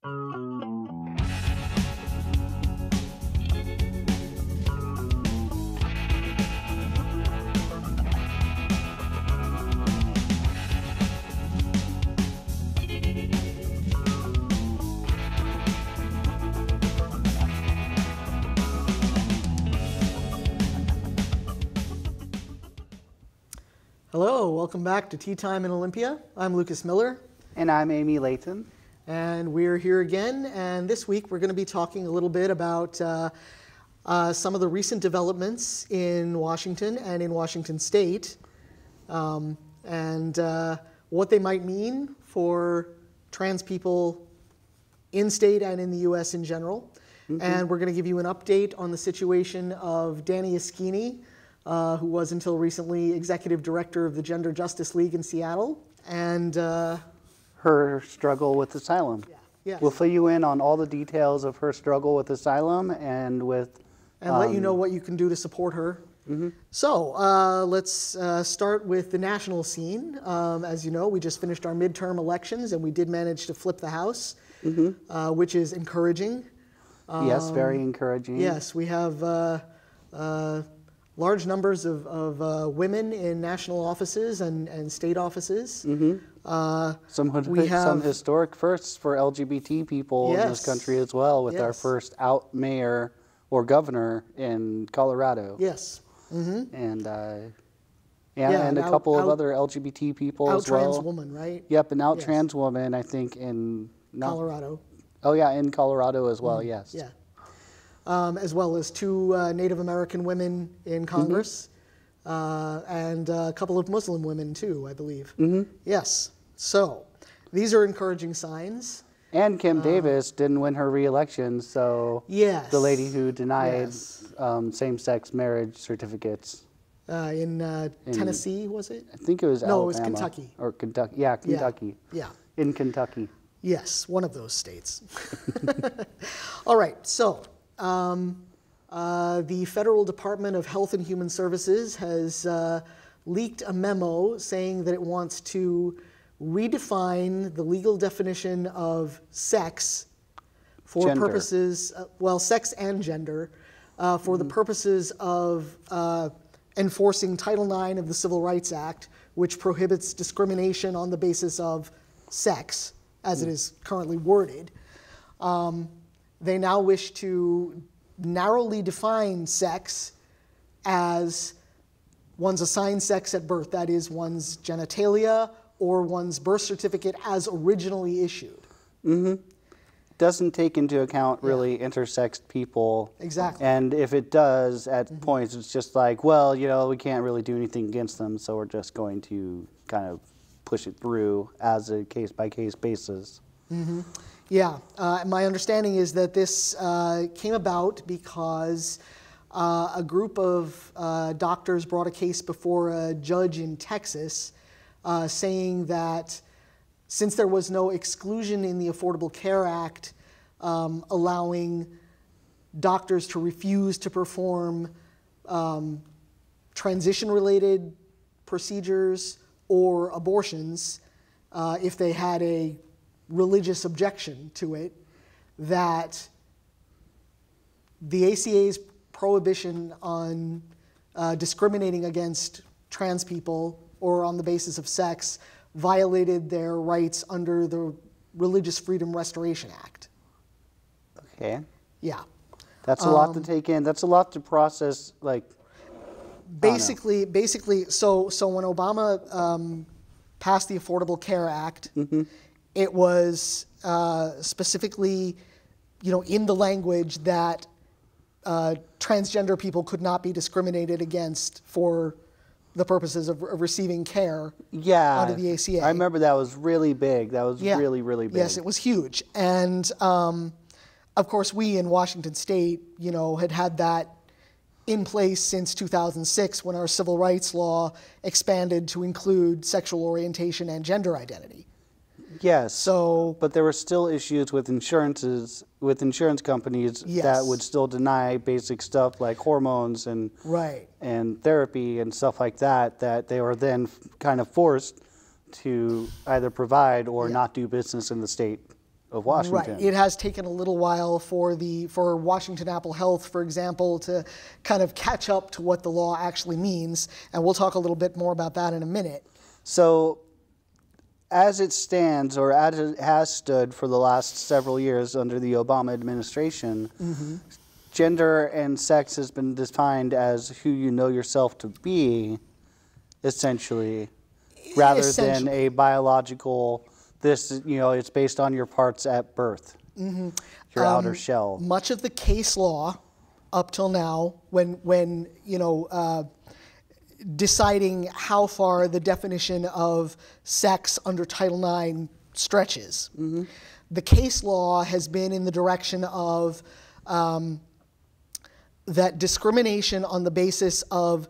Hello, welcome back to Tea Time in Olympia. I'm Lucas Miller. And I'm Amy Layton. And we're here again, and this week we're going to be talking a little bit about some of the recent developments in Washington and in Washington State, and what they might mean for trans people in state and in the U.S. in general. Mm-hmm. And we're going to give you an update on the situation of Danny Askini, who was until recently executive director of the Gender Justice League in Seattle, and her struggle with asylum. Yeah. Yes. We'll fill you in on all the details of her struggle with asylum and with... And let you know what you can do to support her. Mm-hmm. So let's start with the national scene. As you know, we just finished our midterm elections, and we did manage to flip the House, mm-hmm. Which is encouraging. Yes, very encouraging. Yes, we have large numbers of women in national offices and state offices. Mm-hmm. Some historic firsts for LGBT people in this country as well, with our first out mayor or governor in Colorado. Yes. Mm-hmm. And and a couple of other LGBT people as well. Out trans woman, right? Yep, an out trans woman, I think, in Colorado. Oh yeah, in Colorado as well. Yes. Yeah. As well as two Native American women in Congress, mm-hmm. And a couple of Muslim women too, I believe. Mm-hmm. Yes. So these are encouraging signs. And Kim Davis didn't win her re-election, so yes. The lady who denied same-sex marriage certificates. In Tennessee, was it? I think it was Alabama. No, it was Kentucky. Or Kentucky. Yeah, Kentucky. Yeah. In Kentucky. Yes, one of those states. All right, so the Federal Department of Health and Human Services has leaked a memo saying that it wants to redefine the legal definition of sex for purposes, sex and gender, for the purposes of enforcing Title IX of the Civil Rights Act, which prohibits discrimination on the basis of sex, as it is currently worded. They now wish to narrowly define sex as one's assigned sex at birth, that is, one's genitalia or one's birth certificate as originally issued. Mm-hmm. Doesn't take into account really intersexed people. Exactly. And if it does, at points, it's just like, well, you know, we can't really do anything against them, so we're just going to kind of push it through as a case-by-case basis. Mm-hmm. Yeah, my understanding is that this came about because a group of doctors brought a case before a judge in Texas saying that since there was no exclusion in the Affordable Care Act allowing doctors to refuse to perform transition-related procedures or abortions if they had a religious objection to it, that the ACA's prohibition on discriminating against trans people or on the basis of sex violated their rights under the Religious Freedom Restoration Act. Okay. Yeah. That's a lot to take in. That's a lot to process, like... Basically, so when Obama passed the Affordable Care Act, mm-hmm. it was specifically, in the language that transgender people could not be discriminated against for the purposes of receiving care under the ACA. I remember that was really big. That was really, really big. Yes, it was huge. And, of course, we in Washington State, had that in place since 2006 when our civil rights law expanded to include sexual orientation and gender identity. Yes, but there were still issues with insurance companies that would still deny basic stuff like hormones and therapy and stuff like that they were then kind of forced to either provide or not do business in the state of Washington. Right. It has taken a little while for Washington Apple Health, for example, to kind of catch up to what the law actually means, and we'll talk a little bit more about that in a minute. So, as it stands, or as it has stood for the last several years under the Obama administration, gender and sex has been defined as who you know yourself to be, essentially, rather than a biological, it's based on your parts at birth, your outer shell. Much of the case law up till now, when deciding how far the definition of sex under Title IX stretches, the case law has been in the direction of that discrimination on the basis of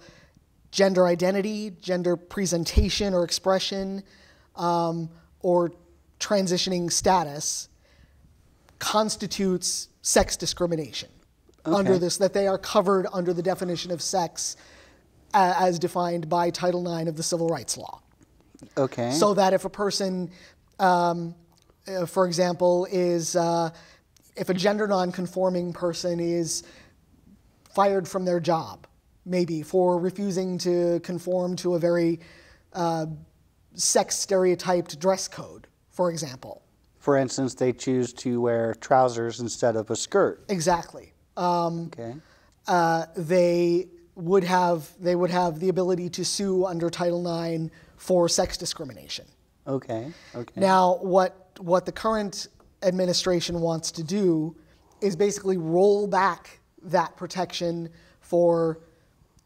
gender identity, gender presentation or expression, or transitioning status constitutes sex discrimination under this, that they are covered under the definition of sex as defined by Title IX of the Civil Rights Law. Okay. So that if a person, for example, is, if a gender nonconforming person is fired from their job, maybe for refusing to conform to a very sex stereotyped dress code, for example. For instance, they choose to wear trousers instead of a skirt. Exactly. They would have the ability to sue under Title IX for sex discrimination. Okay. Now, what the current administration wants to do is basically roll back that protection for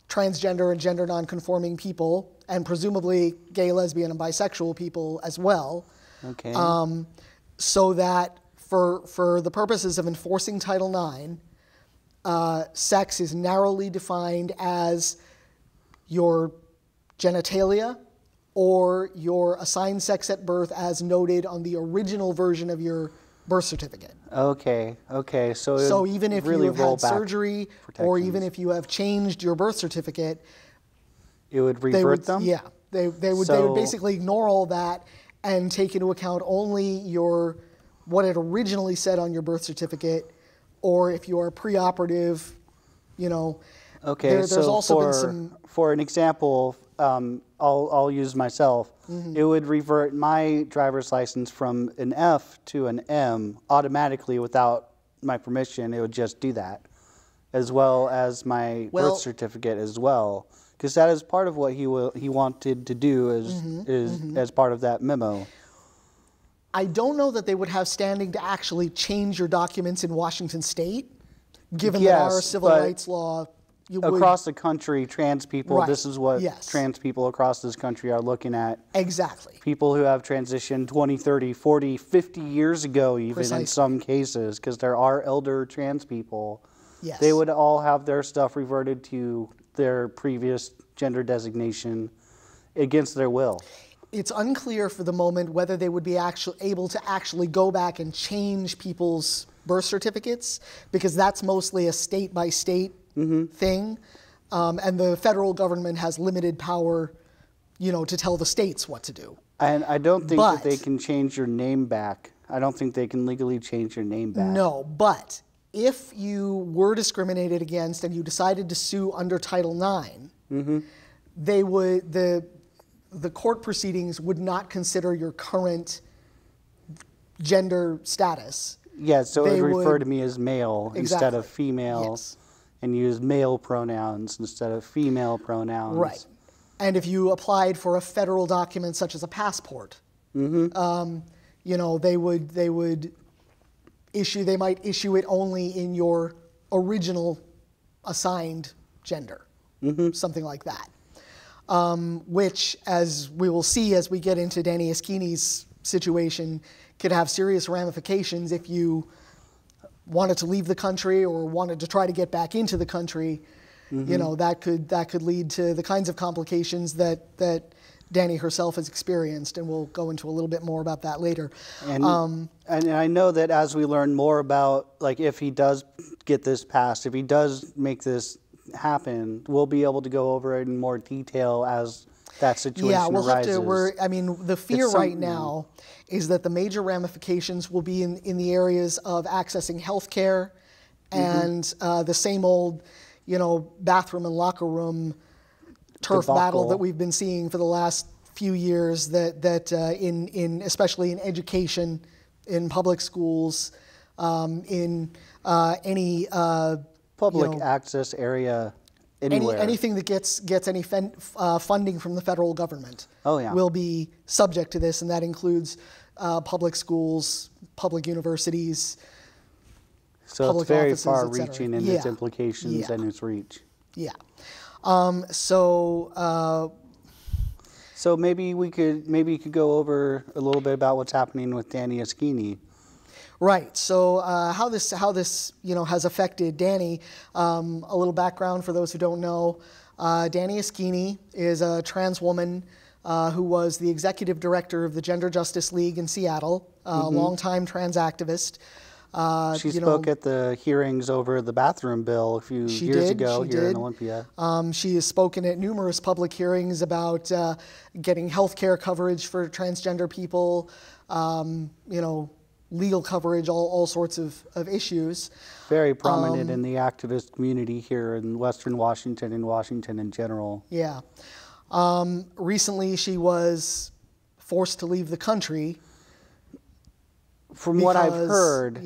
transgender and gender nonconforming people, and presumably gay, lesbian, and bisexual people as well. Okay. So that for the purposes of enforcing Title IX, sex is narrowly defined as your genitalia or your assigned sex at birth as noted on the original version of your birth certificate. Okay. So even if you have had surgery or even if you have changed your birth certificate, it would revert them? Yeah. They would basically ignore all that and take into account only what it originally said on your birth certificate, or if you are preoperative, Okay, there's also been some... For an example, I'll use myself. It would revert my driver's license from an F to an M automatically without my permission. It would just do that, as well as my birth certificate as well, because that is part of what he wanted to do as part of that memo. I don't know that they would have standing to actually change your documents in Washington State, given that our civil rights law... Across the country, trans people, this is what trans people across this country are looking at. Exactly. People who have transitioned 20, 30, 40, 50 years ago even in some cases, because there are elder trans people. Yes. They would all have their stuff reverted to their previous gender designation against their will. It's unclear for the moment whether they would be able to actually go back and change people's birth certificates, because that's mostly a state-by-state thing, and the federal government has limited power, to tell the states what to do. And I don't think that they can change your name back. I don't think they can legally change your name back. No, but if you were discriminated against and you decided to sue under Title IX, they would the court proceedings would not consider your current gender status. Yeah, so it would refer to me as male instead of female. Yes. And use male pronouns instead of female pronouns. Right. And if you applied for a federal document such as a passport, they might issue it only in your original assigned gender, something like that. Which, as we will see as we get into Danny Askini's situation, could have serious ramifications if you wanted to leave the country or wanted to try to get back into the country. That could lead to the kinds of complications that Danny herself has experienced, and we'll go into a little bit more about that later. And I know that as we learn more about, if he does get this passed, if he does make this happen, we'll be able to go over it in more detail as that situation arises. The fear right now is that the major ramifications will be in the areas of accessing health care and the same old, bathroom and locker room turf battle that we've been seeing for the last few years, that in especially in education, in public schools, in any public access area anywhere. Anything that gets any funding from the federal government will be subject to this, and that includes public schools, public universities, so public it's very offices, far-reaching in its implications and its reach. Yeah. So maybe you could go over a little bit about what's happening with Danny Askini. Right. So how this has affected Danny. A little background for those who don't know. Danny Askini is a trans woman who was the executive director of the Gender Justice League in Seattle, a longtime trans activist. She spoke at the hearings over the bathroom bill a few years ago here in Olympia. She has spoken at numerous public hearings about getting health care coverage for transgender people, legal coverage, all sorts of issues. Very prominent in the activist community here in Western Washington and Washington in general. Yeah. Recently she was forced to leave the country. From what I've heard,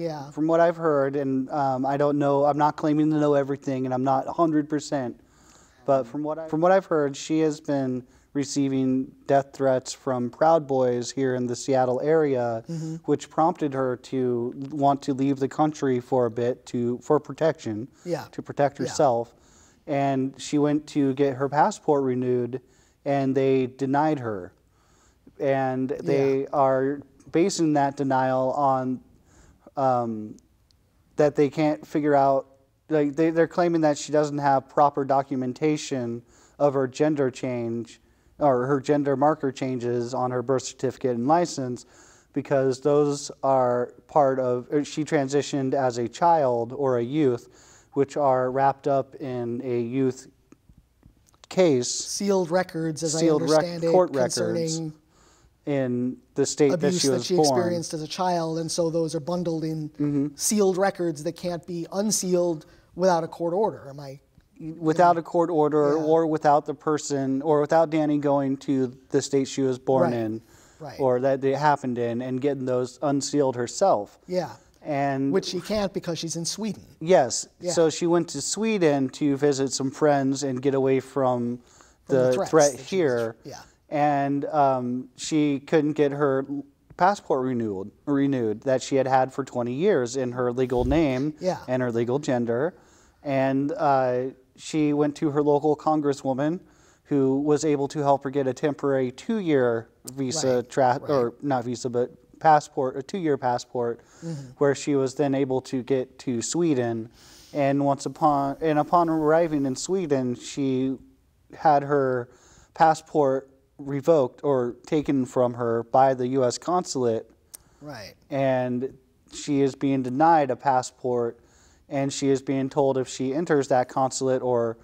and I don't know, I'm not claiming to know everything, and I'm not 100%, but from what I've heard, she has been receiving death threats from Proud Boys here in the Seattle area, which prompted her to want to leave the country for a bit for protection, to protect herself. And she went to get her passport renewed, and they denied her. And they are basing that denial on that they can't figure out, like they're claiming that she doesn't have proper documentation of her gender change or her gender marker changes on her birth certificate and license, because those are part of, she transitioned as a child or a youth, which are wrapped up in a youth case. Sealed records, as I understand it, court concerning records in the state that she was abuse that she experienced as a child, and so those are bundled in sealed records that can't be unsealed without a court order. Am I? Without a court order, or without the person, or without Danny going to the state she was born in, or that it happened in, and getting those unsealed herself. Yeah. And which she can't because she's in Sweden. Yes. Yeah. So she went to Sweden to visit some friends and get away from the threat here. And she couldn't get her passport renewed that she had for 20 years in her legal name and her legal gender. And she went to her local congresswoman, who was able to help her get a temporary 2-year visa, or not visa, but passport, a 2-year passport, where she was then able to get to Sweden. And upon arriving in Sweden, she had her passport revoked or taken from her by the U.S. consulate. Right. And she is being denied a passport, and she is being told if she enters that consulate or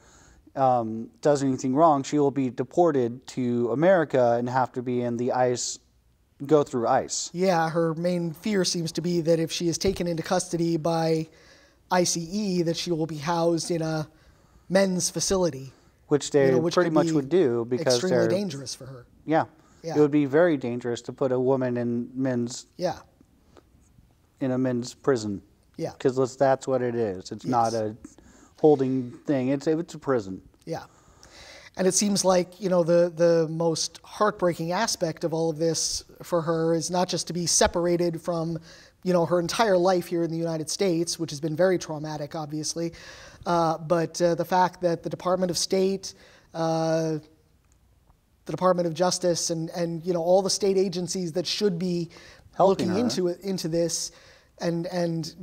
does anything wrong, she will be deported to America and have to be in the ICE, go through ICE. Yeah, her main fear seems to be that if she is taken into custody by ICE, that she will be housed in a men's facility. Which they pretty much would do, because extremely dangerous for her. Yeah. It would be very dangerous to put a woman in a men's prison. Yeah. Because that's what it is. It's not a holding thing. It's a prison. Yeah. And it seems like, the most heartbreaking aspect of all of this for her is not just to be separated from, her entire life here in the United States, which has been very traumatic, obviously, but the fact that the Department of State, the Department of Justice, and all the state agencies that should be looking into this, and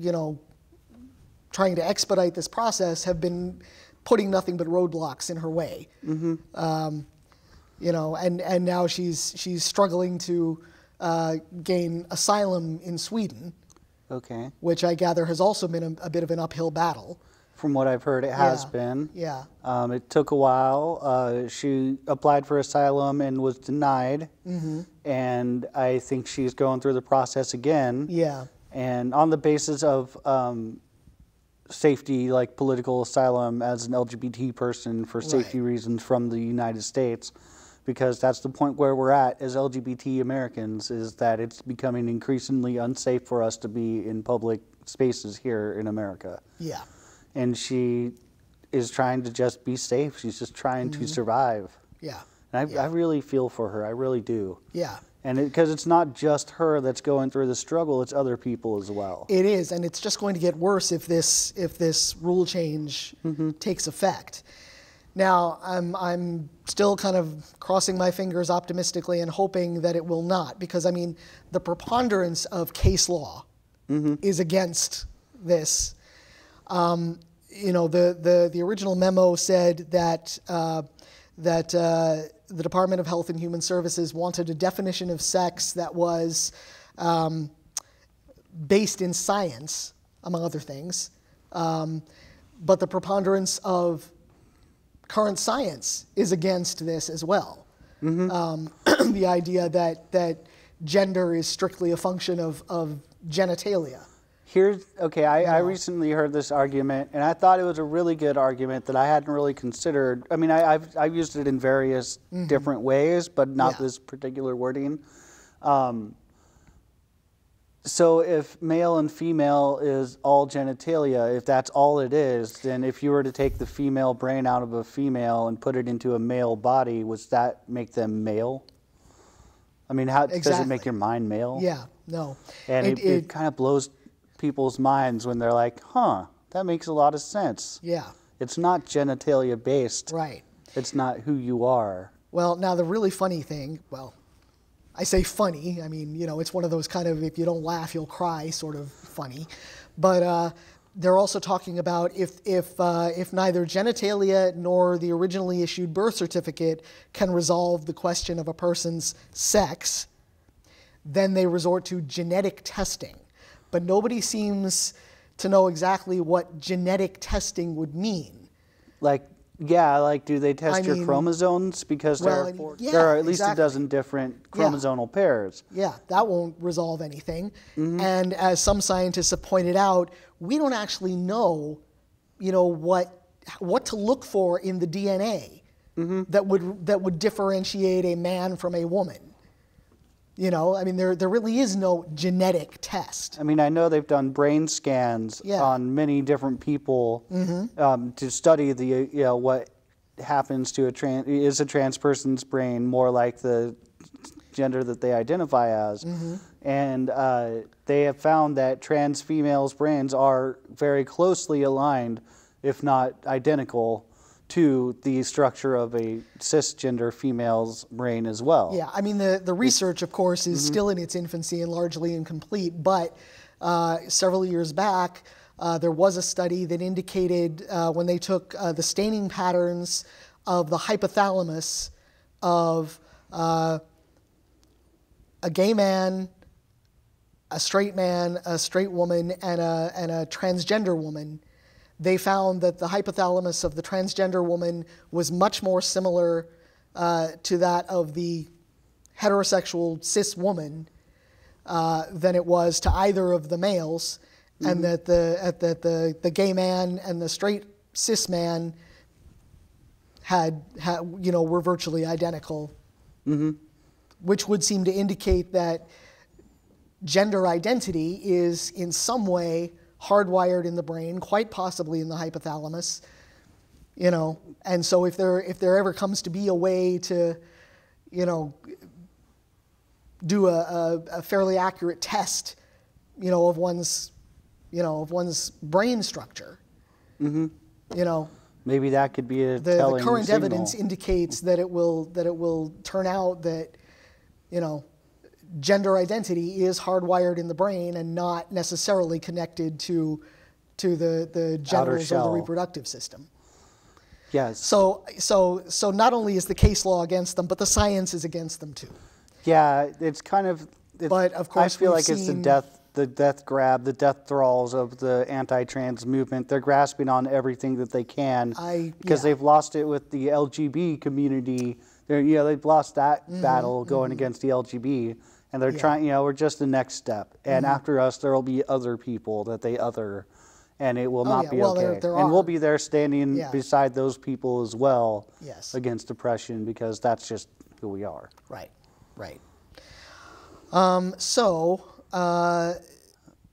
trying to expedite this process, have been putting nothing but roadblocks in her way. And now she's struggling to gain asylum in Sweden. Okay. Which I gather has also been a bit of an uphill battle. From what I've heard, it has been. Yeah. It took a while. She applied for asylum and was denied. And I think she's going through the process again. Yeah. And on the basis of safety, like political asylum as an LGBT person for safety reasons from the United States, because that's the point where we're at as LGBT Americans, is that it's becoming increasingly unsafe for us to be in public spaces here in America. Yeah. And she is trying to just be safe. She's just trying to survive. Yeah. And I really feel for her. I really do. Yeah. And because it's not just her that's going through the struggle, it's other people as well. It is, and it's just going to get worse if this rule change takes effect. Now, I'm still kind of crossing my fingers optimistically and hoping that it will not, because I mean, the preponderance of case law is against this. You know, the original memo said that the Department of Health and Human Services wanted a definition of sex that was based in science, among other things, but the preponderance of current science is against this as well. The idea that gender is strictly a function of genitalia. I recently heard this argument, and I thought it was a really good argument that I hadn't really considered. I mean, I've used it in various different ways, but not this particular wording. So if male and female is all genitalia, if that's all it is, then if you were to take the female brain out of a female and put it into a male body, would that make them male? I mean, how does it make your mind male? Yeah, no. And it kind of blows people's minds when they're like, huh, that makes a lot of sense. Yeah. It's not genitalia based. Right. It's not who you are. Well, now the really funny thing, well, I say funny, I mean, you know, it's one of those kind of if you don't laugh, you'll cry sort of funny. But they're also talking about if neither genitalia nor the originally issued birth certificate can resolve the question of a person's sex, then they resort to genetic testing. But nobody seems to know exactly what genetic testing would mean. Do they test your chromosomes? Because there are at least a dozen different chromosomal pairs. Yeah, that won't resolve anything. And as some scientists have pointed out, we don't actually know, you know, what to look for in the DNA that would differentiate a man from a woman. You know, I mean, there really is no genetic test. I mean, I know they've done brain scans on many different people to study what happens to is a trans person's brain more like the gender that they identify as. And they have found that trans females' brains are very closely aligned, if not identical, to the structure of a cisgender female's brain as well. Yeah, I mean, the research, of course, is still in its infancy and largely incomplete, but several years back, there was a study that indicated when they took the staining patterns of the hypothalamus of a gay man, a straight woman, and a transgender woman, they found that the hypothalamus of the transgender woman was much more similar to that of the heterosexual cis woman than it was to either of the males, and that the gay man and the straight cis man were virtually identical, which would seem to indicate that gender identity is in some way hardwired in the brain, quite possibly in the hypothalamus, you know. And so if there ever comes to be a way to, you know, do a fairly accurate test, you know, of one's brain structure, you know, maybe that could be a telling the current signal. evidence indicates that it will turn out that, you know, gender identity is hardwired in the brain and not necessarily connected to the genitals or the reproductive system. Yes. So not only is the case law against them, but the science is against them too. Yeah, it's kind of. But of course, I feel like it's the the death grab, the death thralls of the anti-trans movement. They're grasping on everything that they can because they've lost it with the LGB community. They've lost that battle going against the LGB, and they're trying. We're just the next step. And after us, there will be other people that they other, and it will not be okay. And we'll be there standing beside those people as well against oppression, because that's just who we are. Right. Right.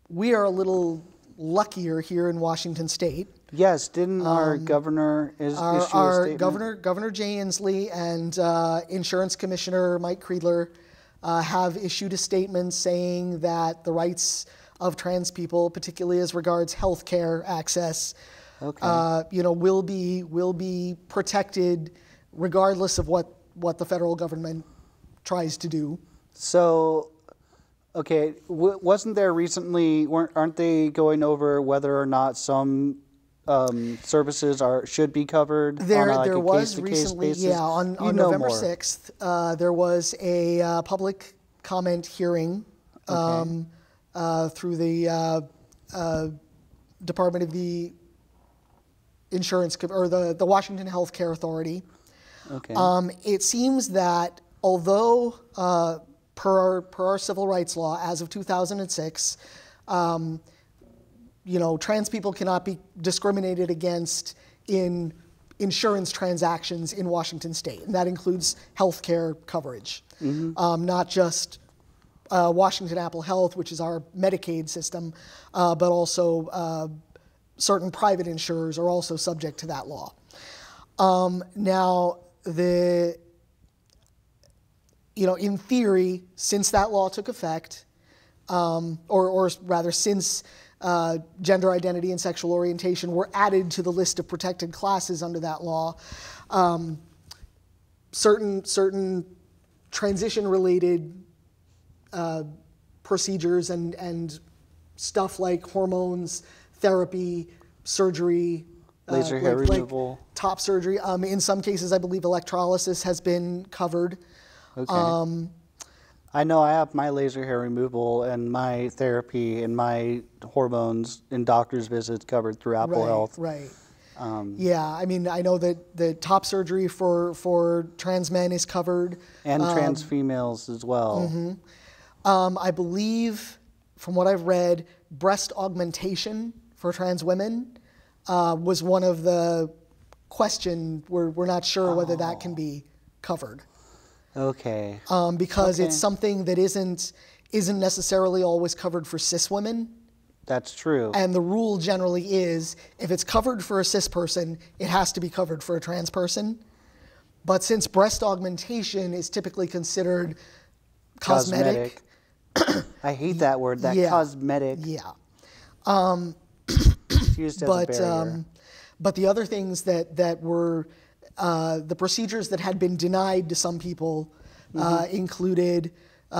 We are a little luckier here in Washington State. Yes, didn't our governor issue a statement? Governor Jay Inslee and Insurance Commissioner Mike Creedler have issued a statement saying that the rights of trans people, particularly as regards health care access, will be protected regardless of what the federal government tries to do. So, okay, wasn't there recently? Aren't they going over whether or not some services should be covered on a case-to-case basis? On November 6th, there was a public comment hearing through the Department of the Insurance, or the Washington Health Care Authority. Okay. It seems that although per our civil rights law as of 2006, trans people cannot be discriminated against in insurance transactions in Washington State, and that includes health care coverage, not just Washington Apple Health, which is our Medicaid system, but also certain private insurers are also subject to that law. Now, in theory, since that law took effect, or rather since gender identity and sexual orientation were added to the list of protected classes under that law, certain transition-related procedures and stuff like hormones, therapy, surgery, laser hair removal, top surgery. In some cases, I believe electrolysis has been covered. Okay. I know I have my laser hair removal and my therapy and my hormones and doctor's visits covered through Apple Health. Right. I mean, I know that the top surgery for trans men is covered. And trans females as well. I believe, from what I've read, breast augmentation for trans women was one of the question. We're not sure whether that can be covered. Okay. Because it's something that isn't necessarily always covered for cis women. That's true. And the rule generally is, if it's covered for a cis person, it has to be covered for a trans person. But since breast augmentation is typically considered cosmetic. I hate that word, cosmetic. Yeah. It's used as a barrier. But the other things that were the procedures that had been denied to some people included,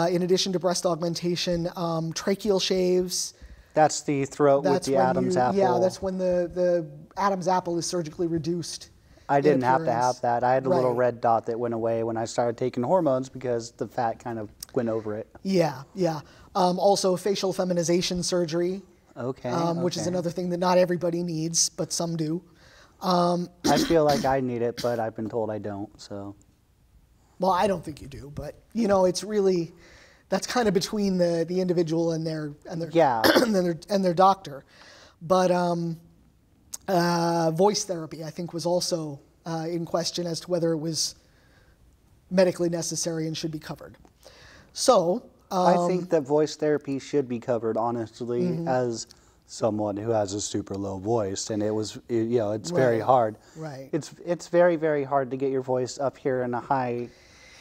in addition to breast augmentation, tracheal shaves. That's the throat with the Adam's apple. Yeah, that's when the Adam's apple is surgically reduced. I didn't have to have that. I had a little red dot that went away when I started taking hormones because the fat kind of went over it. Yeah. Also, facial feminization surgery. Which is another thing that not everybody needs, but some do. I feel like I need it, but I've been told I don't. So, well, I don't think you do, but it's really, that's kind of between the individual and their and their doctor. But voice therapy, I think, was also in question as to whether it was medically necessary and should be covered. So I think that voice therapy should be covered, honestly, as someone who has a super low voice, and it's very hard. Right. It's very, very hard to get your voice up here in a high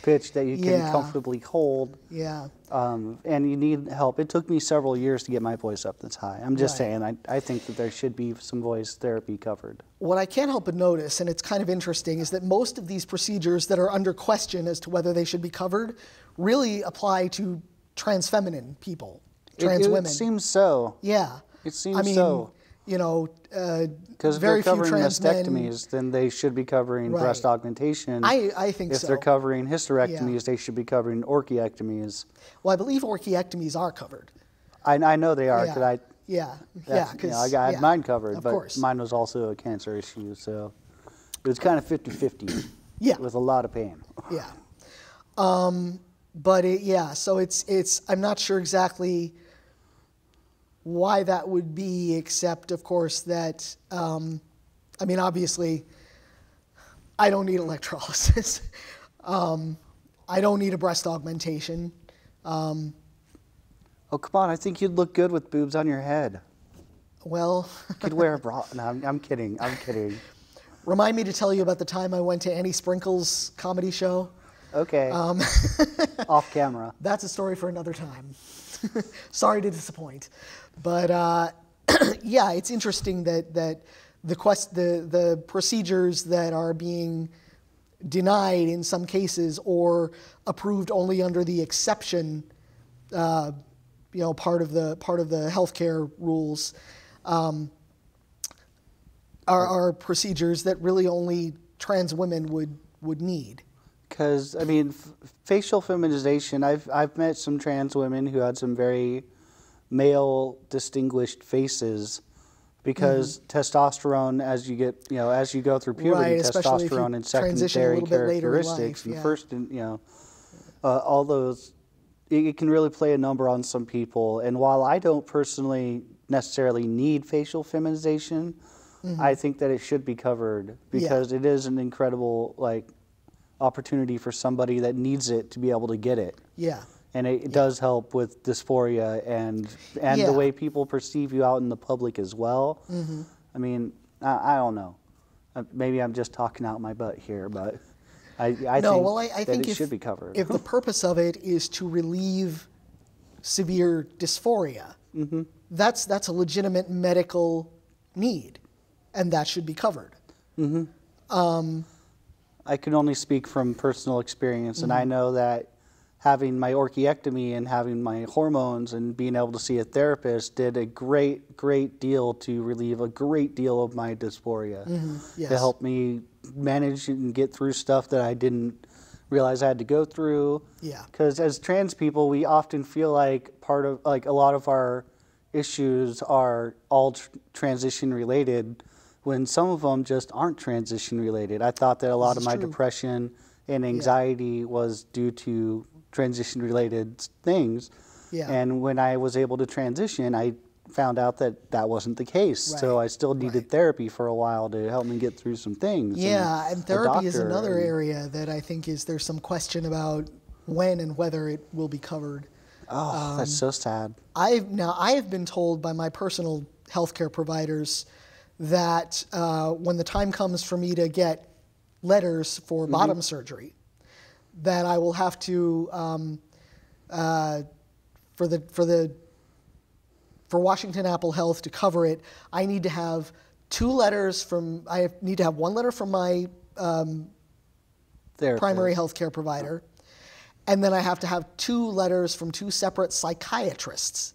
pitch that you can comfortably hold. Yeah. And you need help. It took me several years to get my voice up this high. I'm just saying, I think that there should be some voice therapy covered. What I can't help but notice, and it's kind of interesting, is that most of these procedures that are under question as to whether they should be covered really apply to trans feminine people, trans women. It seems so. Yeah. It seems so. Because if they're covering mastectomies, then they should be covering breast augmentation. I think so. If they're covering hysterectomies, they should be covering orchiectomies. Well, I believe orchiectomies are covered. I know they are, because I had mine covered, but mine was also a cancer issue, so it was kind of 50-50. Yeah. With a lot of pain. Yeah. So it's I'm not sure exactly why that would be, except of course that I mean, obviously I don't need electrolysis. I don't need a breast augmentation. Oh, come on, I think you'd look good with boobs on your head. Well, you could wear a bra. No, I'm kidding. Remind me to tell you about the time I went to Annie Sprinkle's comedy show. Okay. Off camera. That's a story for another time. Sorry to disappoint. But yeah, it's interesting that the procedures that are being denied in some cases or approved only under the exception, part of the healthcare rules, are procedures that really only trans women would need. Because I mean, facial feminization. I've met some trans women who had some very male distinguished faces, because testosterone, as you go through puberty, testosterone and secondary characteristics, and first, all those, it can really play a number on some people. And while I don't personally necessarily need facial feminization, I think that it should be covered, because it is an incredible opportunity for somebody that needs it to be able to get it. Yeah. And it does help with dysphoria and the way people perceive you out in the public as well. I mean, I don't know. Maybe I'm just talking out my butt here, but I think it should be covered. If the purpose of it is to relieve severe dysphoria, that's a legitimate medical need, and that should be covered. I can only speak from personal experience, and I know that having my orchiectomy and having my hormones and being able to see a therapist did a great deal to relieve a great deal of my dysphoria. It helped me manage and get through stuff that I didn't realize I had to go through. Yeah. Because as trans people, we often feel like a lot of our issues are all transition related, when some of them just aren't transition related. I thought that a lot of my depression and anxiety was due to transition related things. And when I was able to transition, I found out that that wasn't the case. So I still needed therapy for a while to help me get through some things. And therapy is another area that I think there's some question about when and whether it will be covered. Oh, that's so sad. I have been told by my personal healthcare providers that when the time comes for me to get letters for bottom surgery, that I will have to for Washington Apple Health to cover it, I need to have I need to have one letter from my primary healthcare provider, and then I have to have 2 letters from 2 separate psychiatrists,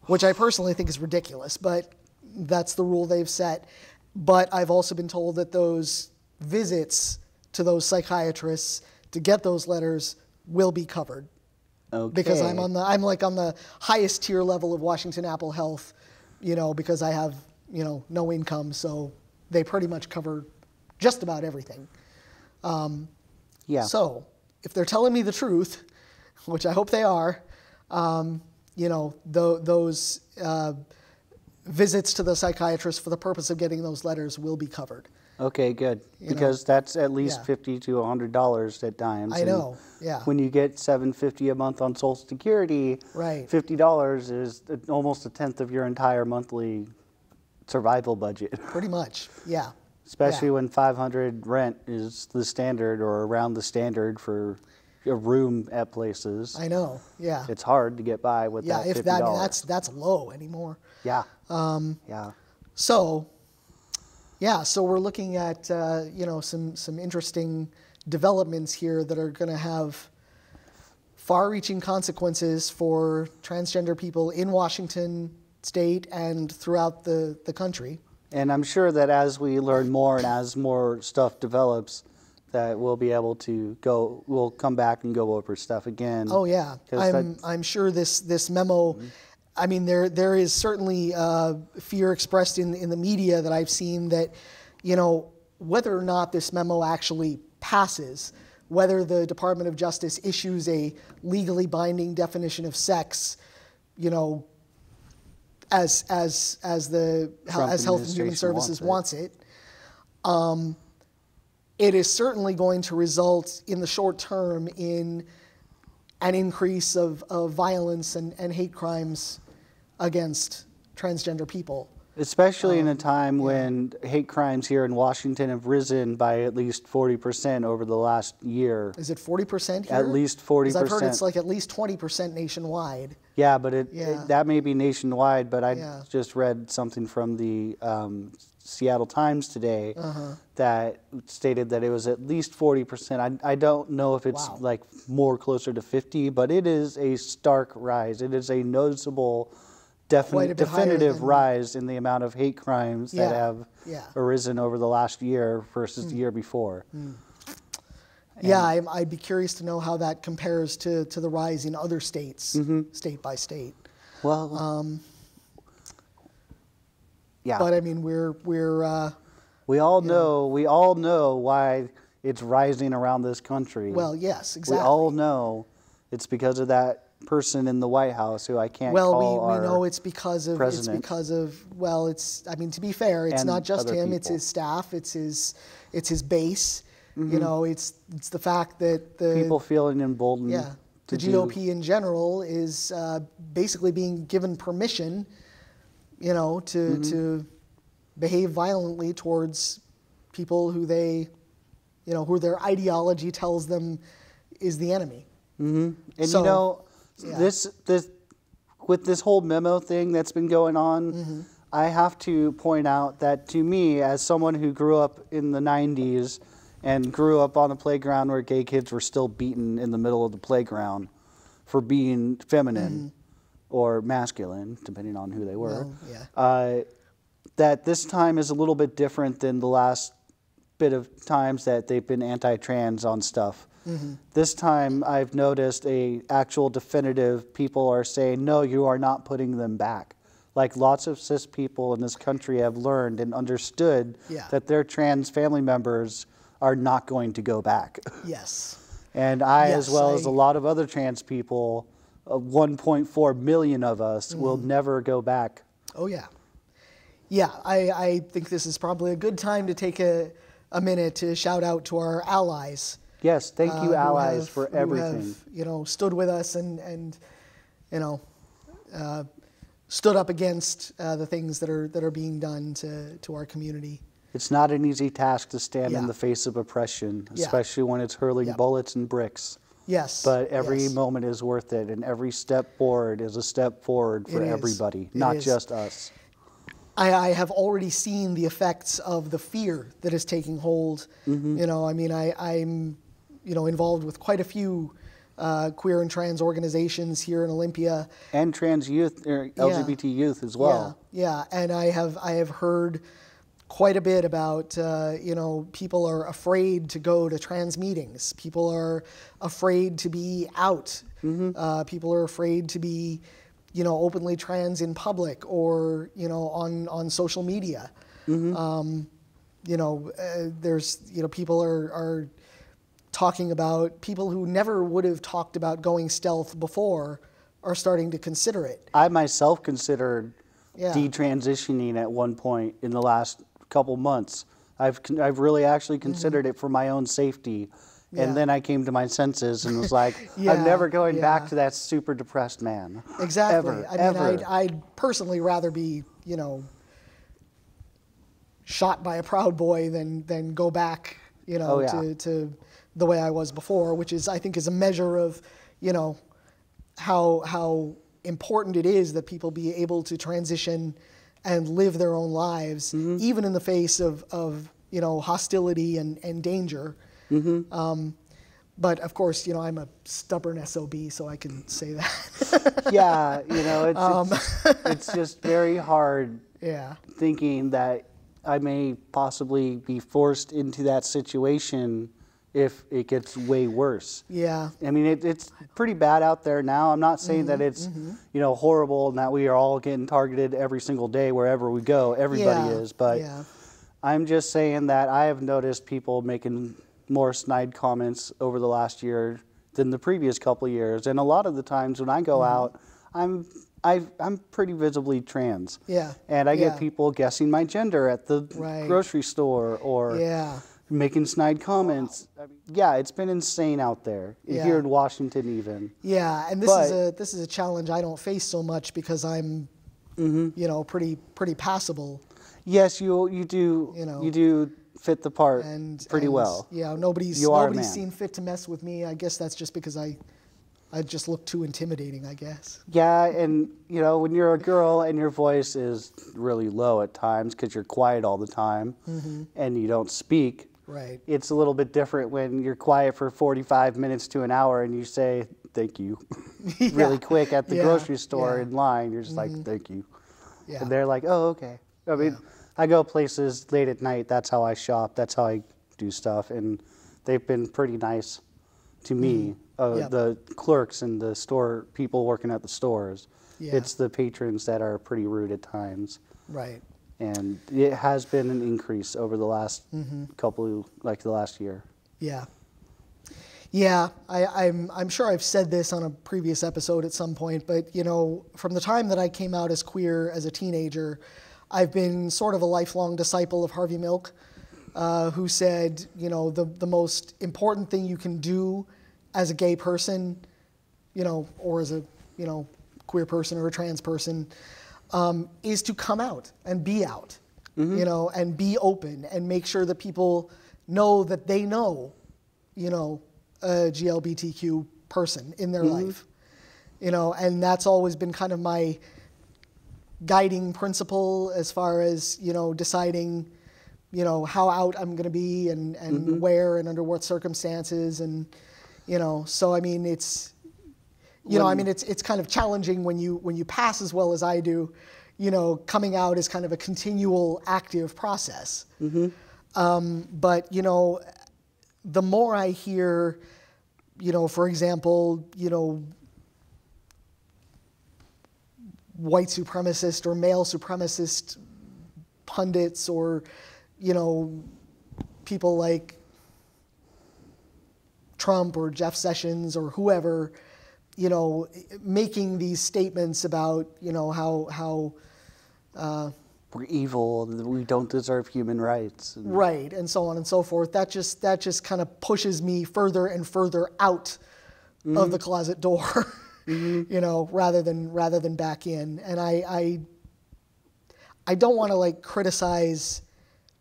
which I personally think is ridiculous, but that's the rule they've set. But I've also been told that those visits to those psychiatrists to get those letters will be covered. Okay. Because I'm on the highest tier level of Washington Apple Health, because I have, no income, so they pretty much cover just about everything. So if they're telling me the truth, which I hope they are, those visits to the psychiatrist for the purpose of getting those letters will be covered. Okay, good. Because that's at least $50 to $100 at times. I know. Yeah. When you get $750 a month on Social Security, $50 is almost 1/10 of your entire monthly survival budget. Pretty much. Yeah. Especially when $500 rent is the standard, or around the standard for a room at places. I know. Yeah. It's hard to get by with that $50. That's low anymore. Yeah. So we're looking at some interesting developments here that are going to have far-reaching consequences for transgender people in Washington State and throughout the country. And I'm sure that as we learn more and as more stuff develops, that we'll be able to we'll come back and go over stuff again. Oh yeah, I'm sure this memo. I mean, there is certainly fear expressed in the media that I've seen that, whether or not this memo actually passes, whether the Department of Justice issues a legally binding definition of sex, as Health and Human Services wants it, it is certainly going to result in the short term in an increase of violence and hate crimes against transgender people. Especially in a time when hate crimes here in Washington have risen by at least 40% over the last year. Is it 40% here? At least 40%. Because I've heard it's like at least 20% nationwide. Yeah, but that may be nationwide, but I just read something from the Seattle Times today that stated that it was at least 40%. I don't know if it's like more closer to 50, but it is a stark rise. It is a noticeable definitive rise in the amount of hate crimes that have arisen over the last year versus the year before. Yeah, I'd be curious to know how that compares to the rise in other states, state by state. Well, yeah. But I mean, we all know why it's rising around this country. Well, yes, exactly. We all know it's because of that person in the White House who I can't call our we know it's because of president. I mean, to be fair, it's not just him, it's his staff, it's his base. It's the fact that the people feeling emboldened. Yeah, the GOP in general is basically being given permission, to behave violently towards people who who their ideology tells them is the enemy. And this with this whole memo thing that's been going on, I have to point out that to me, as someone who grew up in the 90s and grew up on a playground where gay kids were still beaten in the middle of the playground for being feminine or masculine, depending on who they were, that this time is a little bit different than the last bit of times that they've been anti-trans on stuff. This time I've noticed actual definitive people are saying, no, you are not putting them back. Like lots of cis people in this country have learned and understood that their trans family members are not going to go back. Yes. And as well as a lot of other trans people, 1.4 million of us will never go back. Oh yeah. Yeah, I think this is probably a good time to take a minute to shout out to our allies. Yes, thank you, allies, for everything. Who have, stood with us and stood up against the things that are being done to our community. It's not an easy task to stand in the face of oppression, especially when it's hurling bullets and bricks. Yes. But every moment is worth it, and every step forward is a step forward for everybody, not just us. I have already seen the effects of the fear that is taking hold. I mean, I'm involved with quite a few queer and trans organizations here in Olympia, and trans youth, or LGBT youth as well. Yeah, and I have heard quite a bit about people are afraid to go to trans meetings. People are afraid to be out. People are afraid to be openly trans in public or on social media. There's people are talking about, people who never would have talked about going stealth before are starting to consider it. I myself considered detransitioning at one point in the last couple months. I've really actually considered it for my own safety. And then I came to my senses and was like, I'm never going back to that super depressed man. Exactly. Ever. I'd personally rather be, shot by a Proud Boy than go back, to the way I was before, which is, I think, is a measure of, how important it is that people be able to transition and live their own lives, even in the face of hostility and danger. But of course, I'm a stubborn SOB, so I can say that. It's just very hard Yeah. Thinking that I may possibly be forced into that situation if it gets way worse. Yeah. I mean, it's pretty bad out there now. I'm not saying that it's, you know, horrible and that we are all getting targeted every single day wherever we go. Everybody is. But I'm just saying that I have noticed people making more snide comments over the last year than the previous couple of years. And a lot of the times when I go out, I'm pretty visibly trans. Yeah. And I get people guessing my gender at the grocery store or making snide comments. I mean, yeah, it's been insane out there here in Washington even. Yeah, and this is a challenge I don't face so much because I'm you know, pretty passable. Yes, you do fit the part pretty well. Yeah, nobody's seen fit to mess with me. I guess that's just because I just look too intimidating, I guess. Yeah, and you know, when you're a girl and your voice is really low at times because you're quiet all the time and you don't speak, it's a little bit different when you're quiet for 45 minutes to an hour and you say thank you really quick at the grocery store in line. You're just like, thank you. Yeah. And they're like, oh, okay. I mean, I go places late at night. That's how I shop. That's how I do stuff. And they've been pretty nice to me. The clerks and the store people working at the stores. Yeah. It's the patrons that are pretty rude at times. Right. And it has been an increase over the last the last year. Yeah. Yeah, I'm sure I've said this on a previous episode at some point, but you know, from the time that I came out as queer as a teenager, I've been sort of a lifelong disciple of Harvey Milk, who said, you know, the most important thing you can do as a gay person, you know, or as a, you know, queer person or a trans person, is to come out and be out, you know, and be open and make sure that people know that they know, you know, a GLBTQ person in their life, you know, and that's always been kind of my guiding principle as far as, you know, deciding, you know, how out I'm going to be and where and under what circumstances. And, you know, so, I mean, it's, you know, I mean, it's kind of challenging when you pass as well as I do, you know, coming out is kind of a continual active process. But, you know, the more I hear, you know, for example, you know, white supremacist or male supremacist pundits or, you know, people like Trump or Jeff Sessions or whoever, you know, making these statements about, you know, how we're evil, we don't deserve human rights. Right, and so on and so forth. That just kind of pushes me further and further out of the closet door, you know, rather than back in. And I don't want to like criticize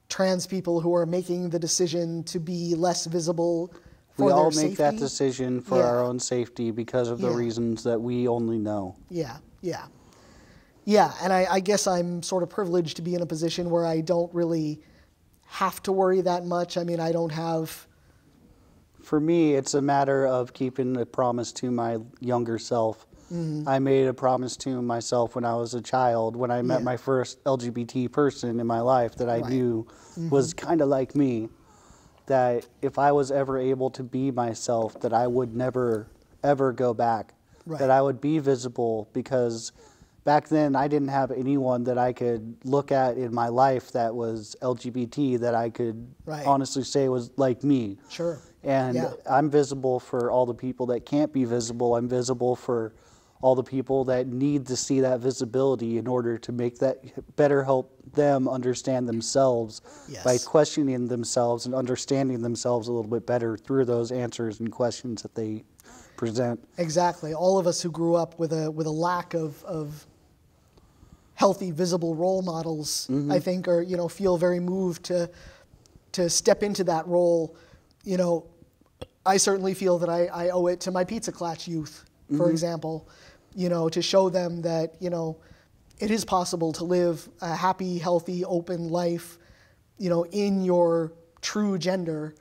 trans people who are making the decision to be less visible for their safety. We all make that decision for our own safety because of the reasons that we only know. Yeah, and I guess I'm sort of privileged to be in a position where I don't really have to worry that much. I mean, I don't have... For me, it's a matter of keeping a promise to my younger self. I made a promise to myself when I was a child, when I met my first LGBT person in my life that I knew was kind of like me, that if I was ever able to be myself, that I would never, ever go back, that I would be visible, because back then I didn't have anyone that I could look at in my life that was LGBT that I could honestly say was like me. Sure. And I'm visible for all the people that can't be visible. I'm visible for all the people that need to see that visibility in order to make that better help them understand themselves by questioning themselves and understanding themselves a little bit better through those answers and questions that they present. Exactly. All of us who grew up with a lack of healthy, visible role models, I think, are, you know, feel very moved to step into that role. You know, I certainly feel that I owe it to my Pizza Clutch youth, for example, you know, to show them that, you know, it is possible to live a happy, healthy, open life, you know, in your true gender,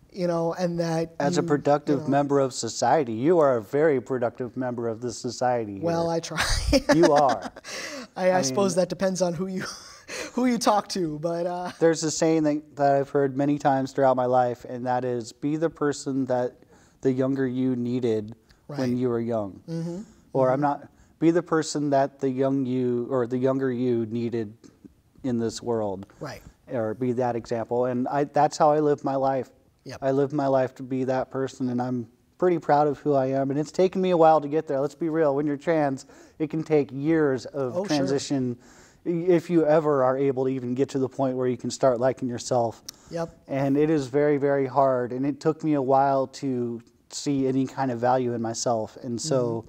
you know, and that as a productive member of society, you are a very productive member of this society. Well, I try. You are. I suppose that depends on who who you talk to, but there's a saying that I've heard many times throughout my life, and that is, be the person that the younger you needed when you were young. Or be the person that the young you or the younger you needed in this world. Right. Or be that example. And that's how I live my life. Yep. I live my life to be that person, and I'm pretty proud of who I am. And it's taken me a while to get there. Let's be real. When you're trans, it can take years of transition if you ever are able to even get to the point where you can start liking yourself. Yep. And it is very, very hard. And it took me a while to see any kind of value in myself. And so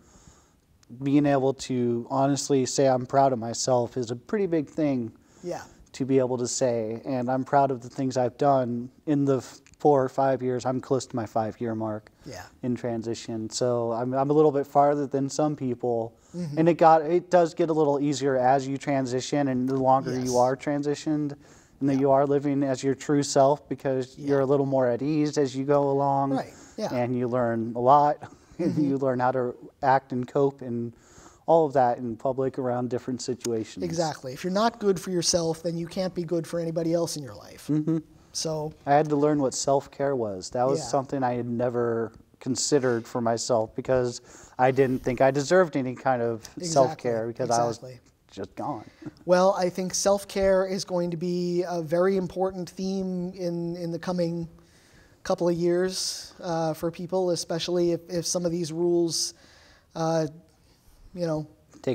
being able to honestly say I'm proud of myself is a pretty big thing. Yeah. To be able to say, and I'm proud of the things I've done in the 4 or 5 years. I'm close to my 5-year mark in transition. So I'm a little bit farther than some people. And it does get a little easier as you transition, and the longer you are transitioned, and that you are living as your true self, because you're a little more at ease as you go along. Right. Yeah. And you learn a lot. And you learn how to act and cope and all of that in public around different situations. Exactly. If you're not good for yourself, then you can't be good for anybody else in your life. So I had to learn what self-care was. That was something I had never considered for myself, because I didn't think I deserved any kind of self-care, because I was just gone. Well, I think self-care is going to be a very important theme in the coming couple of years for people, especially if some of these rules take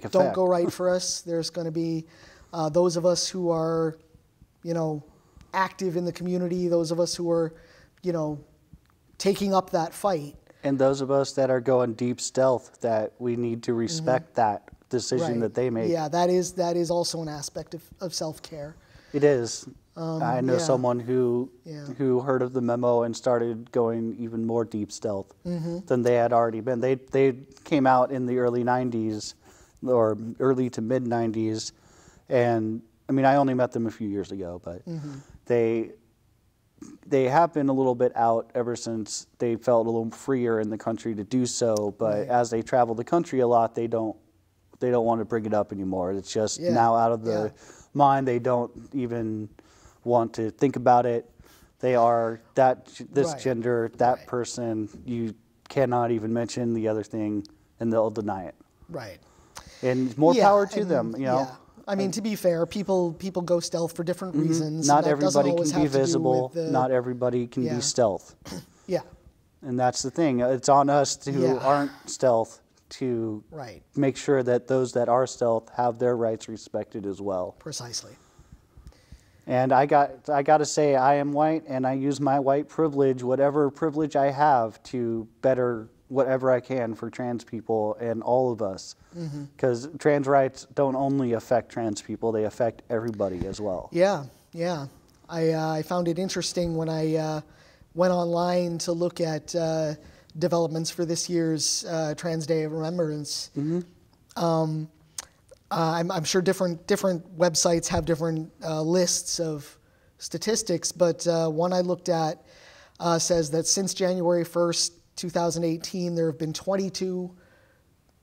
effect. Don't go right for us. There's going to be those of us who are, active in the community, those of us who are, taking up that fight. And those of us that are going deep stealth, that we need to respect that decision that they make. Yeah, that is also an aspect of self-care. It is. I know someone who heard of the memo and started going even more deep stealth than they had already been. They came out in the early 90s or early to mid 90s, and I mean, I only met them a few years ago, but they have been a little bit out ever since they felt a little freer in the country to do so. But as they travel the country a lot, they don't want to bring it up anymore. It's just now out of the mind. They don't even want to think about it. They are this gender, that person. You cannot even mention the other thing, and they'll deny it. Right. And more power to them, you know. Yeah. I mean, to be fair, people go stealth for different reasons. Not everybody can be visible. Not everybody can be stealth. Yeah. And that's the thing. It's on us who aren't stealth to make sure that those that are stealth have their rights respected as well. Precisely. And I got to say, I am white, and I use my white privilege, whatever privilege I have, to better whatever I can for trans people and all of us. Because trans rights don't only affect trans people, they affect everybody as well. Yeah, yeah. I found it interesting when I went online to look at developments for this year's Trans Day of Remembrance. I'm sure different websites have different lists of statistics, but one I looked at says that since January 1st, 2018, there have been 22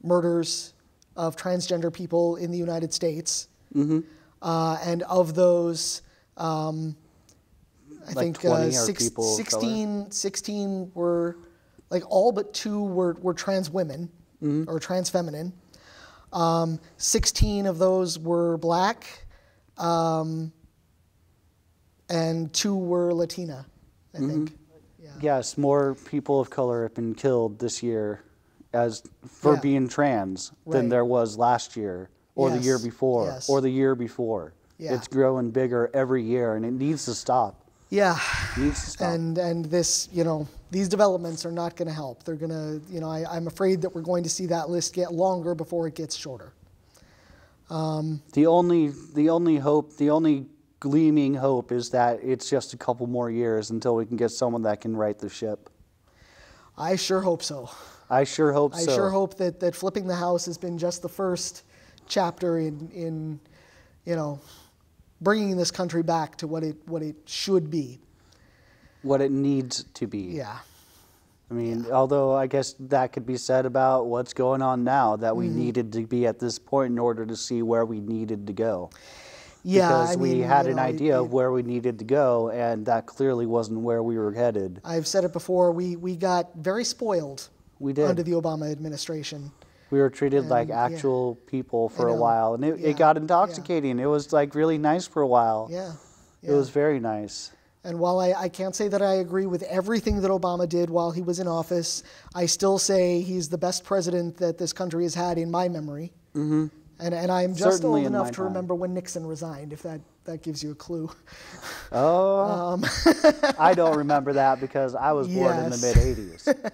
murders of transgender people in the United States. And of those, I think 16 were, like all but 2 were trans women or trans feminine. 16 of those were black, and 2 were Latina, I think. Yes, more people of color have been killed this year for being trans than there was last year or the year before or the year before. It's growing bigger every year, and it needs to stop. Yeah. It needs to stop. And this, these developments are not going to help. They're going to, I'm afraid that we're going to see that list get longer before it gets shorter. The only hope, the only gleaming hope is that it's just a couple more years until we can get someone that can right the ship. I sure hope so. I sure hope so. I sure hope that flipping the house has been just the first chapter in bringing this country back to what it should be. What it needs to be. Yeah. I mean, although I guess that could be said about what's going on now, that we needed to be at this point in order to see where we needed to go. because we had an idea of where we needed to go, and that clearly wasn't where we were headed. I've said it before, we got very spoiled under the Obama administration. We were treated like actual people for a while, and it got intoxicating. It was like really nice for a while. It was very nice. And while I can't say that I agree with everything that Obama did while he was in office, I still say he's the best president that this country has had in my memory. Mm-hmm. And I'm just old enough to remember when Nixon resigned, if that gives you a clue. Oh, I don't remember that because I was born in the mid-'80s.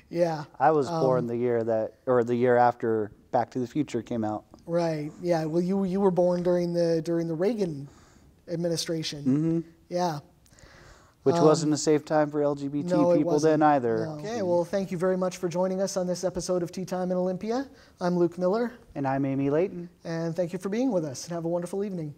Yeah. I was born the year after Back to the Future came out. Right. Yeah. Well, you were born during the Reagan administration. Mm-hmm. Yeah. Which wasn't a safe time for LGBT people then either. No. Okay. Well, thank you very much for joining us on this episode of Tea Time in Olympia. I'm Luke Miller. And I'm Amy Layton. And thank you for being with us. And have a wonderful evening.